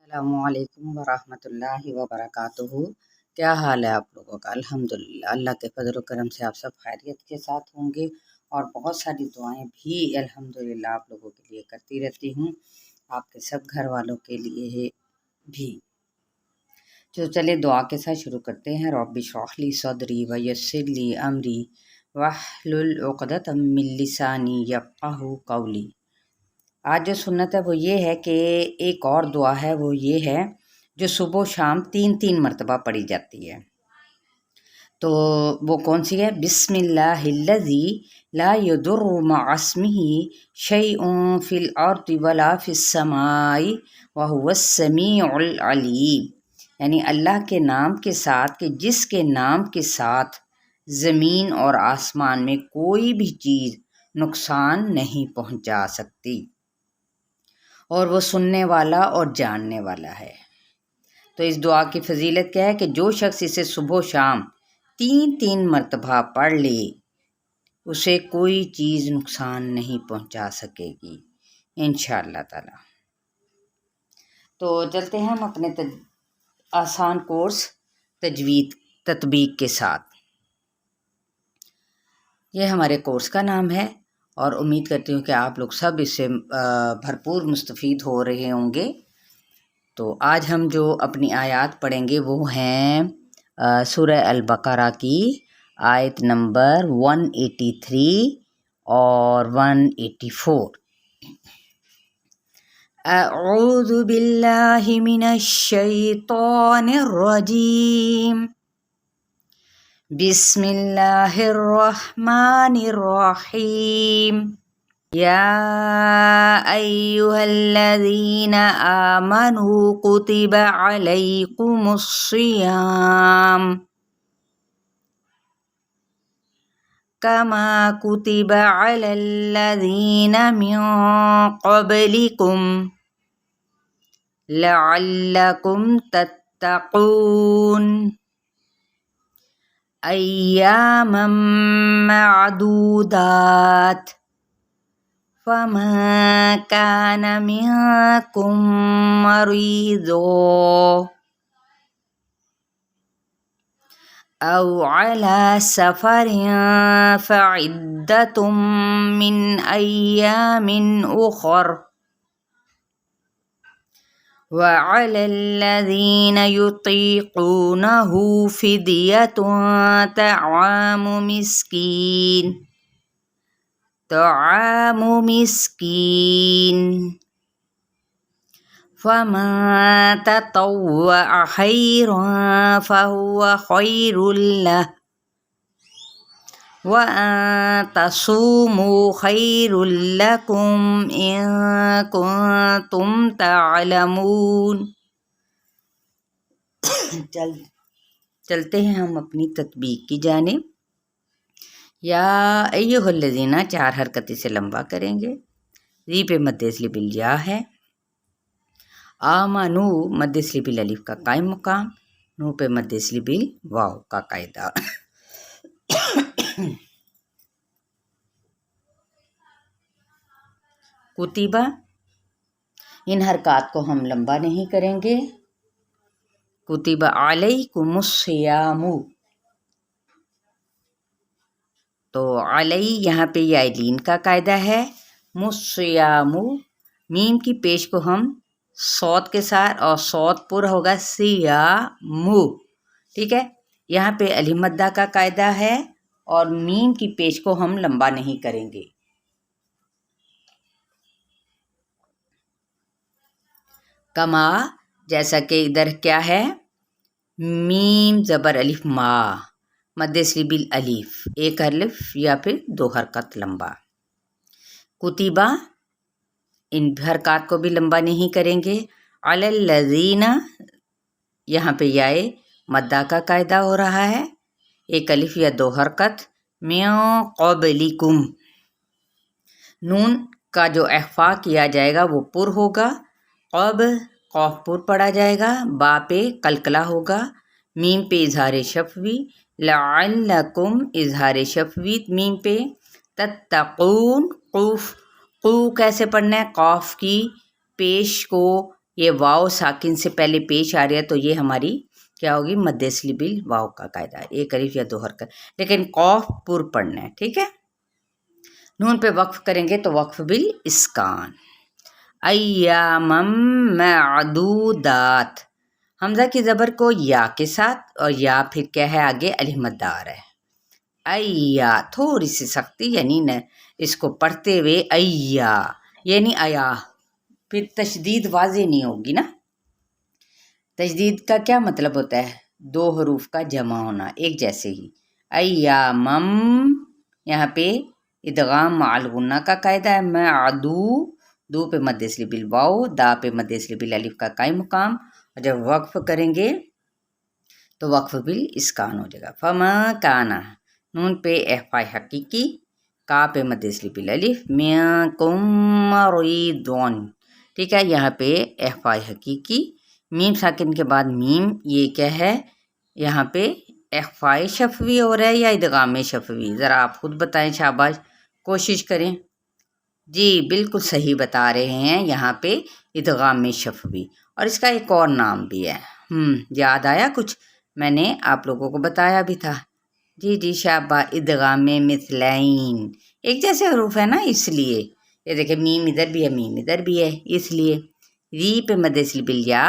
السلام علیکم ورحمۃ اللہ وبرکاتہ۔ کیا حال ہے آپ لوگوں کا؟ الحمدللہ، اللہ کے فضل و کرم سے آپ سب خیریت کے ساتھ ہوں گے، اور بہت ساری دعائیں بھی الحمدللہ آپ لوگوں کے لیے کرتی رہتی ہوں، آپ کے سب گھر والوں کے لیے بھی۔ تو چلے دعا کے ساتھ شروع کرتے ہیں۔ رب اشرح لی صدری ویسر لی امری واحلل عقدۃ من لسانی یفقہوا قولی۔ آج جو سنت ہے وہ یہ ہے کہ ایک اور دعا ہے، وہ یہ ہے جو صبح و شام 3 مرتبہ پڑھی جاتی ہے۔ تو وہ کون سی ہے؟ بسم اللہ الذی لا یضر مع اسمہ شیء فی الارض ولا فی السماء وہو السمیع العلیم، یعنی اللہ کے نام کے ساتھ کہ جس کے نام کے ساتھ زمین اور آسمان میں کوئی بھی چیز نقصان نہیں پہنچا سکتی، اور وہ سننے والا اور جاننے والا ہے۔ تو اس دعا کی فضیلت کیا ہے کہ جو شخص اسے صبح و شام 3 مرتبہ پڑھ لے اسے کوئی چیز نقصان نہیں پہنچا سکے گی انشاءاللہ تعالی۔ تو چلتے ہیں ہم اپنے آسان کورس تجوید تطبیق کے ساتھ۔ یہ ہمارے کورس کا نام ہے، اور امید کرتی ہوں کہ آپ لوگ سب اس سے بھرپور مستفید ہو رہے ہوں گے۔ تو آج ہم جو اپنی آیات پڑھیں گے وہ ہیں سورہ البقرہ کی آیت نمبر 183 اور 184۔ اعوذ باللہ من الشیطان الرجیم، بسم اللہ الرحمن الرحیم۔ یا ایہا الذین آمنوا کتب علیکم الصیام کما کتب علی الذین من قبلکم لعلکم تتقون، ایاما معدودات، فمن كان منكم مريضا أو على سفر فعدة من أيام أخر، وعلى الذين يطيقونه فدية طعام مسكين، فمن تطوع خيرا فهو خير له، وأن تصوموا خير لكم إن كنتم تعلمون۔ چلتے ہیں ہم اپنی تطبیق کی جانب۔ یا ایہا الذین 4 حرکت سے لمبا کریں گے۔ ری پہ مد اصلی بالیا ہے، آمنو مد اصلی بالالف کا قائم مقام، نو پہ مد اصلی بالواو کا قاعدہ۔ کتبہ، ان حرکات کو ہم لمبا نہیں کریں گے۔ کتب علیکم الصیام، تو علی یہاں پہ یائلین کا قاعدہ ہے، مسیام میم کی پیش کو ہم صوت کے ساتھ، اور صوت پر ہوگا سیامو، ٹھیک ہے۔ یہاں پہ الف مدہ کا قاعدہ ہے، اور میم کی پیش کو ہم لمبا نہیں کریں گے۔ کما، جیسا کہ ادھر کیا ہے، میم زبر الف ما، مد اصلی بالالف، ایک الف یا پھر 2 حرکت لمبا۔ کتبہ، ان حرکات کو بھی لمبا نہیں کریں گے۔ علی الذین، یہاں پہ یائے مدہ کا قاعدہ ہو رہا ہے، ایک الف یا 2 حرکت۔ من قبلکم، نون کا جو اخفا کیا جائے گا وہ پر ہوگا، قاف پر پڑا جائے گا، با پہ قلقلہ ہوگا، میم پہ اظہار شفوی، لعلکم اظہار شفوی میم پہ، تتقون قوف، قو کیسے پڑھنا ہے، قاف کی پیش کو یہ واو ساکن سے پہلے پیش آ رہا ہے تو یہ ہماری کیا ہوگی مد اصلی بل واو کا قاعدہ، ایک الف یا دو حرکت، لیکن قوف پر پڑھنا ہے، ٹھیک ہے۔ نون پہ وقف کریں گے تو وقف بل اسکان، ایامم معدودات، حمزہ کی زبر کو یا کے ساتھ، اور یا پھر کیا ہے آگے الف مدار ہے، ایا تھوڑی سی سختی، یعنی اس کو پڑھتے ہوئے ایا یعنی آیا، پھر تشدید واضح نہیں ہوگی نا۔ تشدید کا کیا مطلب ہوتا ہے؟ دو حروف کا جمع ہونا ایک جیسے ہی، ایامم یہاں پہ ادغام مع الغنہ کا قاعدہ ہے، معدو دو پہ مد اصلی بالواو، دا پہ مد اصلی بالالف کا قائم مقام، اور جب وقف کریں گے تو وقف بال اسکان ہو جائے گا۔ فما کانا نون پہ اخفاء حقیقی، کا پہ مد اصلی بالالف، منکم مریضون، ٹھیک ہے، یہاں پہ اخفاء حقیقی، میم ساکن کے بعد میم، یہ کیا ہے یہاں پہ اخفاء شفوی ہو رہا ہے یا ادغام شفوی؟ ذرا آپ خود بتائیں، شاباش کوشش کریں۔ جی بالکل صحیح بتا رہے ہیں، یہاں پہ ادغام شفوی، اور اس کا ایک اور نام بھی ہے، یاد آیا کچھ؟ میں نے آپ لوگوں کو بتایا بھی تھا۔ جی جی شاباش، ادغام مثلین، ایک جیسے حروف ہے نا، اس لیے یہ دیکھیں میم ادھر بھی ہے میم ادھر بھی ہے، اس لیے ری پہ مد اصلی بالیا،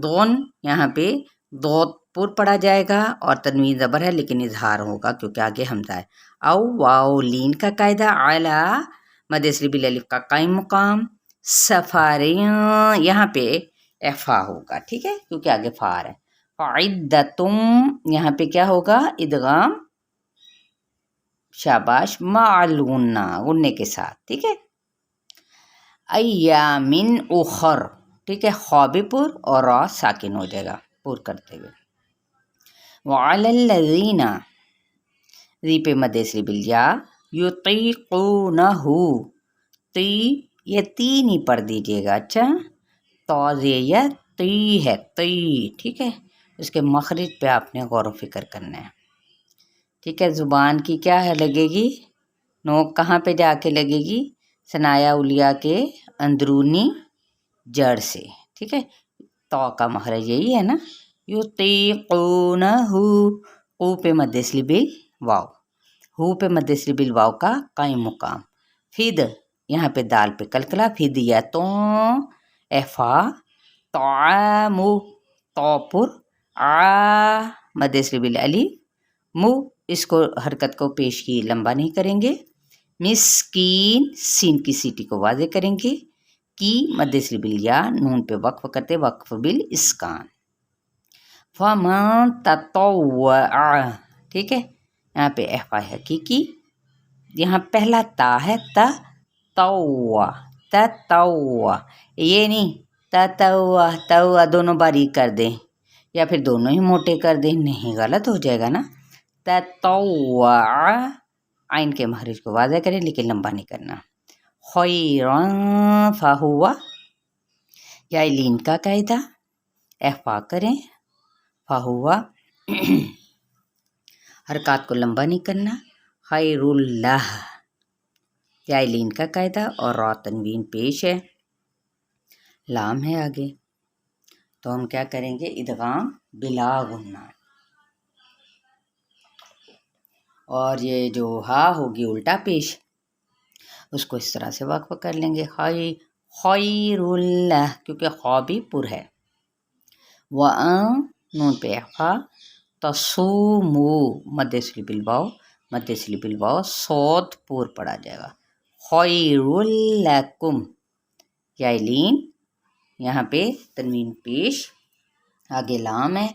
دون یہاں پہ دو پر پڑھا جائے گا، اور تنوین زبر ہے لیکن اظہار ہوگا کیونکہ آگے حمزہ ہے۔ او واو لین کا قاعدہ، اعلیٰ مد اصلی بالالف کا قائم مقام، سفاریاں یہاں پہ اخفاء ہوگا، ٹھیک ہے، کیونکہ آگے فار ہے۔ فعدتم یہاں پہ کیا ہوگا ادغام، شاباش، مع الغنہ، غنے کے ساتھ، ٹھیک ہے۔ ایامن اخر، ٹھیک ہے، خواب پر اور را ساکن ہو جائے گا پر کرتے ہوئے۔ وعلی الذین ری پہ مد اصلی بالیا، یطیقونہ، تی یہ تی نہیں پڑھ دیجیے گا، اچھا، توزیہ تی ہے، تی، ٹھیک ہے، اس کے مخرج پہ آپ نے غور و فکر کرنا ہے، ٹھیک ہے۔ زبان کی کیا ہے لگے گی، نوک کہاں پہ جا کے لگے گی، ثنایا اولیاء کے اندرونی جڑ سے، ٹھیک ہے، تو کا مخرج یہی ہے نا، یطیقونہ، او پہ مد اصلی بالواو، ہو پہ مد اصلی بالواو کا قائم مقام، فد یہاں پہ دال پہ کلکلا، فدیتوں اخفاء، طعام تو پر، مد اصلی بالالف، مو اس کو حرکت کو پیش کی لمبا نہیں کریں گے، مسکین سین کی سیٹی کو واضح کریں گے، کی مد اصلی بالیا، نون پہ وقف کرتے وقف بالاسکان۔ فمن تطوع، ٹھیک ہے، یہاں پہ اخفاء حقیقی، یہاں پہلا تا ہے، تطوع، تطوع، یہ نہیں تطوع، توا دونوں باریک کر دیں یا پھر دونوں ہی موٹے کر دیں، نہیں، غلط ہو جائے گا نا، تطوع، عین کے مخرج کو واضح کریں لیکن لمبا نہیں کرنا۔ خیرا فہوا، یا لین کا قاعدہ، اخفاء کریں، فہوا حرکات کو لمبا نہیں کرنا، خیر اللہ، یا لین کا قاعدہ، اور را تنوین پیش ہے، لام ہے آگے، تو ہم کیا کریں گے، ادغام بلا غنہ، اور یہ جو ہا ہوگی الٹا پیش، اس کو اس طرح سے وقف کر لیں گے، خیر اللہ، کیونکہ خا بھی پر ہے، نون پہ اخفاء، تصومو مد اصلی بالواو، مد اصلی بالواو، صوت پر پڑا جائے گا، خیر لکم، یا لین یہاں پہ تنوین پیش، آگے لام ہے،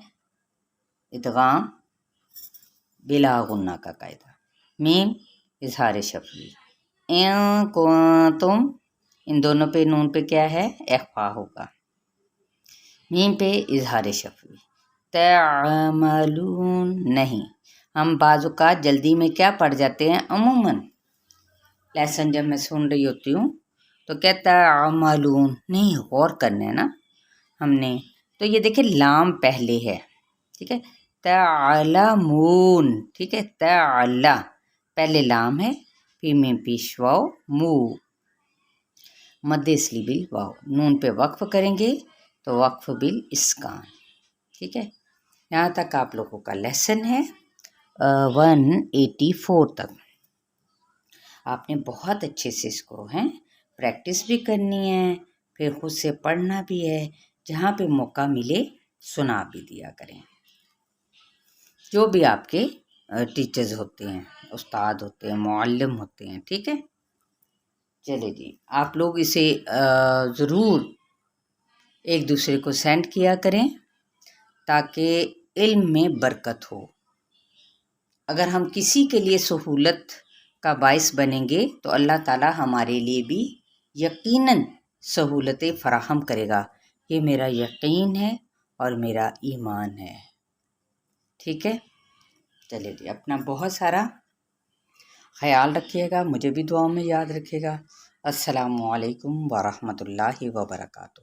ادغام بلا غنہ کا قاعدہ، میم اظہار شفوی، ان کنتم، ان دونوں پہ نون پہ کیا ہے اخفاء ہوگا، میم پہ اظہار شفوی، تعملون، نہیں، ہم بعض اوقات جلدی میں کیا پڑھ جاتے ہیں، عموماً لیسن جب میں سن رہی ہوتی ہوں تو کیا تعملون، نہیں، غور کرنا ہے نا ہم نے، تو یہ دیکھیں لام پہلے ہے، ٹھیک ہے، تعلمون، ٹھیک ہے، تعلا پہلے لام ہے، پھر میم پیش واو، مو مد اصلی بالواو، نون پہ وقف کریں گے، تو وقف بالاسکان. ٹھیک ہے، یہاں تک آپ لوگوں کا لیسن ہے 184 تک. آپ نے بہت اچھے سے اس کو پریکٹس بھی کرنی ہے، پھر خود سے پڑھنا بھی ہے، جہاں پہ موقع ملے سنا بھی دیا کریں. جو بھی آپ کے ٹیچرز ہوتے ہیں، استاد ہوتے ہیں، معلم ہوتے ہیں. ٹھیک ہے، چلے جی، آپ لوگ اسے ضرور ایک دوسرے کو سینڈ کیا کریں تاکہ علم میں برکت ہو. اگر ہم کسی کے لیے سہولت کا باعث بنیں گے تو اللہ تعالی ہمارے لیے بھی یقیناً سہولتیں فراہم کرے گا. یہ میرا یقین ہے اور میرا ایمان ہے. ٹھیک ہے، چلے جی، اپنا بہت سارا خیال رکھیے گا، مجھے بھی دعاؤں میں یاد رکھیے گا. السلام علیکم ورحمۃ اللہ وبرکاتہ.